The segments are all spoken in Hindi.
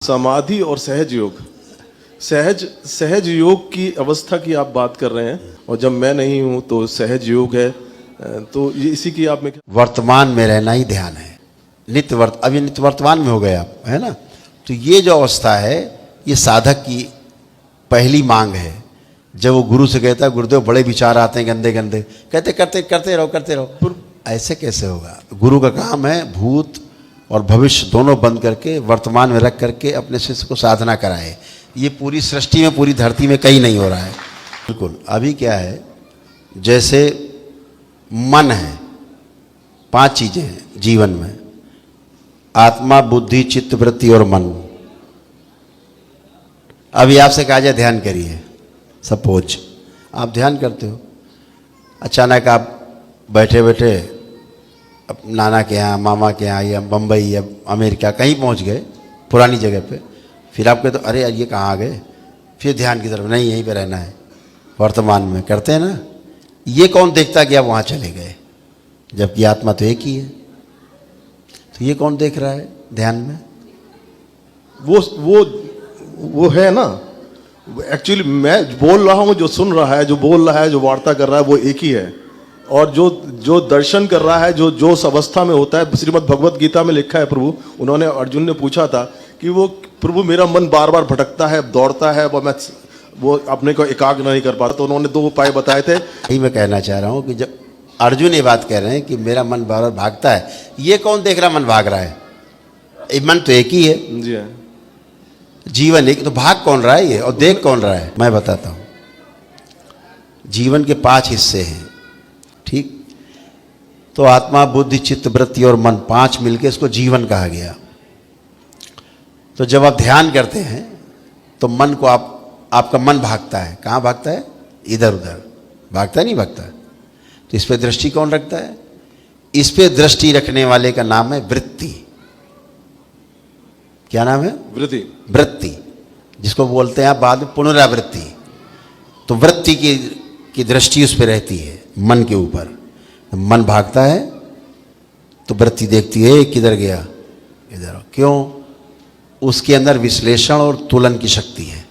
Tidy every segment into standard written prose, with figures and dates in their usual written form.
समाधि और सहज योग, सहज योग की अवस्था की आप बात कर रहे हैं, और जब मैं नहीं हूं तो सहज योग है, तो ये इसी की आप में वर्तमान में रहना ही ध्यान है। अभी नित्य वर्तमान में हो गए आप, है ना। तो ये जो अवस्था है ये साधक की पहली मांग है। जब वो गुरु से कहता है गुरुदेव बड़े विचार आते हैं गंदे गंदे, कहते करते रहो। ऐसे कैसे होगा? गुरु का काम है भूत और भविष्य दोनों बंद करके वर्तमान में रख करके अपने शिष्य को साधना कराए। ये पूरी सृष्टि में, पूरी धरती में कहीं नहीं हो रहा है। बिल्कुल अभी क्या है, जैसे मन है, 5 चीजें हैं जीवन में, आत्मा, बुद्धि, चित्त, वृत्ति और मन। अभी आपसे कहा जाए ध्यान करिए, सपोज आप ध्यान करते हो, अचानक आप बैठे बैठे नाना के यहाँ, मामा के यहाँ, या बम्बई या अमेरिका कहीं पहुँच गए पुरानी जगह पे, फिर आप कहते अरे यार ये कहाँ आ गए, फिर ध्यान की तरफ नहीं, यहीं पे रहना है, वर्तमान में करते हैं ना। ये कौन देखता कि आप वहाँ चले गए, जबकि आत्मा तो एक ही है। तो ये कौन देख रहा है ध्यान में? वो है ना। एक्चुअली मैं बोल रहा हूं, जो सुन रहा है, जो बोल रहा है, जो वार्ता कर रहा है, वो एक ही है। और जो दर्शन कर रहा है, जो उस अवस्था में होता है, श्रीमद् भगवत गीता में लिखा है, प्रभु उन्होंने, अर्जुन ने पूछा था कि वो प्रभु मेरा मन बार बार भटकता है, दौड़ता है, वो अपने को एकाग्र नहीं कर पाता। तो उन्होंने 2 उपाय बताए थे। यही मैं कहना चाह रहा हूँ कि जब अर्जुन ये बात कह रहे हैं कि मेरा मन बार बार भागता है, ये कौन देख रहा मन भाग रहा है? ये मन तो एक ही है जी हाँ। जीवन एक, तो भाग कौन रहा है ये और देख कौन रहा है? मैं बताता हूँ। जीवन के 5 हिस्से हैं, ठीक? तो आत्मा, बुद्धि, चित्त, वृत्ति और मन, 5 मिलके इसको जीवन कहा गया। तो जब आप ध्यान करते हैं तो मन को आपका मन भागता है। कहाँ भागता है? इधर उधर भागता नहीं, भागता। तो इस पे दृष्टि कौन रखता है? इस पे दृष्टि रखने वाले का नाम है वृत्ति। क्या नाम है? वृत्ति, जिसको बोलते हैं आप बाद में पुनरावृत्ति। तो वृत्ति की दृष्टि उस पर रहती है, मन के ऊपर। मन भागता है तो वृत्ति देखती है किधर गया, इधर। क्यों? उसके अंदर विश्लेषण और तुलन की शक्ति है,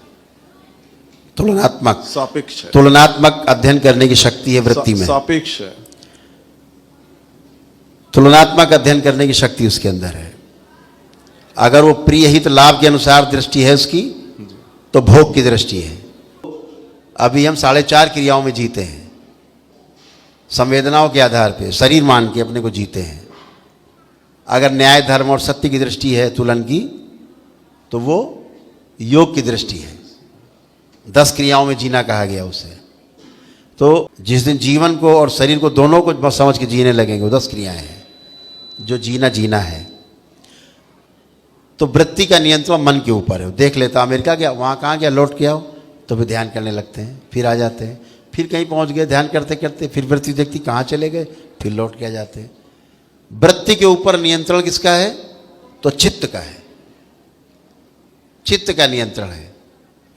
तुलनात्मक, सापेक्ष है। तुलनात्मक अध्ययन करने की शक्ति है वृत्ति में, सापेक्ष है। तुलनात्मक अध्ययन करने की शक्ति उसके अंदर है। अगर वो प्रिय हित लाभ के अनुसार दृष्टि है उसकी, तो भोग की दृष्टि है। अभी हम 4.5 क्रियाओं में जीते हैं, संवेदनाओं के आधार पे, शरीर मान के अपने को जीते हैं। अगर न्याय, धर्म और सत्य की दृष्टि है तुलन की, तो वो योग की दृष्टि है। 10 क्रियाओं में जीना कहा गया उसे। तो जिस दिन जीवन को और शरीर को दोनों को समझ के जीने लगेंगे, वो 10 क्रियाएं हैं जो जीना है। तो वृत्ति का नियंत्रण मन के ऊपर है। देख लेता अमेरिका गया, वहाँ कहाँ गया, लौट के आओ, तो फिर ध्यान करने लगते हैं, फिर आ जाते हैं, फिर कहीं पहुँच गए, ध्यान करते करते फिर वृत्ति देखती कहाँ चले गए, फिर लौट के आ जाते हैं। वृत्ति के ऊपर नियंत्रण किसका है? तो चित्त का है, चित्त का नियंत्रण है,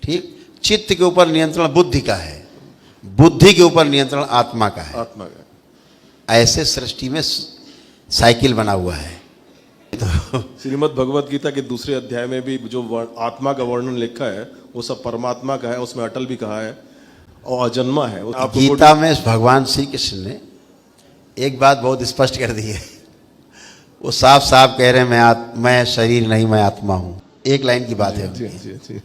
ठीक। चित्त के ऊपर नियंत्रण बुद्धि का है, बुद्धि के ऊपर नियंत्रण आत्मा का है। आत्मा का। ऐसे सृष्टि में साइकिल बना हुआ है। श्रीमद् भगवत गीता के 2 अध्याय में भी जो आत्मा का वर्णन लिखा है, वो सब परमात्मा का है। उसमें अटल भी कहा है और अजन्मा है। गीता में भगवान श्री कृष्ण ने एक बात बहुत स्पष्ट कर दी है। वो साफ साफ कह रहे हैं मैं शरीर नहीं, मैं आत्मा हूं। एक लाइन की बात है जी।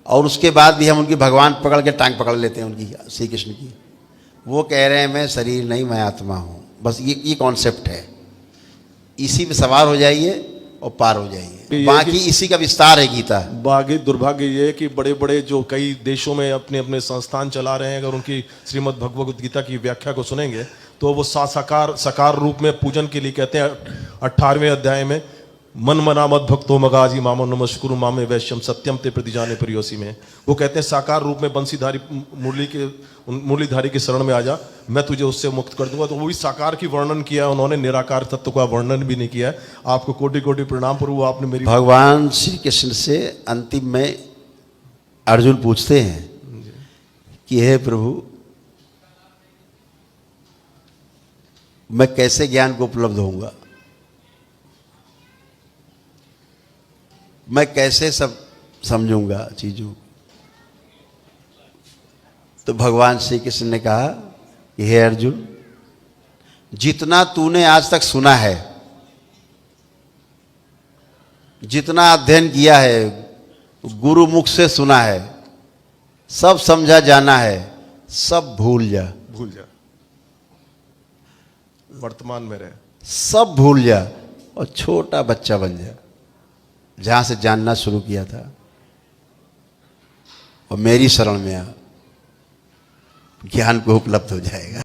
और उसके बाद भी हम उनकी भगवान पकड़ के टांग पकड़ लेते हैं उनकी, श्री कृष्ण की। वो कह रहे हैं मैं शरीर नहीं, मैं आत्मा हूं। बस ये कॉन्सेप्ट है। इसी पे सवार हो जाइए और पार हो जाइए। बाकी इसी का विस्तार है गीता। बाकी दुर्भाग्य ये है कि बड़े बड़े जो कई देशों में अपने अपने संस्थान चला रहे हैं, अगर उनकी श्रीमद् भगवत गीता की व्याख्या को सुनेंगे तो वो साकार रूप में पूजन के लिए कहते हैं 18वें अध्याय में, मन मना मत भक्तो मगाजी मामो नमस्कुरु मामे वैश्यम सत्यम ते प्रतिजाने प्रियोसी में। वो कहते हैं साकार रूप में बंसीधारी मुरलीधारी के शरण में आ जा, मैं तुझे उससे मुक्त कर दूंगा। तो वो भी साकार की वर्णन किया है उन्होंने, निराकार तत्व का वर्णन भी नहीं किया है। आपको कोटि कोटि प्रणाम प्रभु, आपने मेरी। भगवान श्री कृष्ण से अंतिम में अर्जुन पूछते हैं कि हे प्रभु, मैं कैसे ज्ञान को उपलब्ध होऊंगा? मैं कैसे सब समझूंगा चीजों। तो भगवान श्री कृष्ण ने कहा कि हे अर्जुन, जितना तूने आज तक सुना है, जितना अध्ययन किया है, गुरु मुख से सुना है, सब समझा जाना है, सब भूल जा। भूल जा, वर्तमान में रहे, सब भूल जा और छोटा बच्चा बन जा, जहां से जानना शुरू किया था, और मेरी शरण में आ, ज्ञान को उपलब्ध हो जाएगा।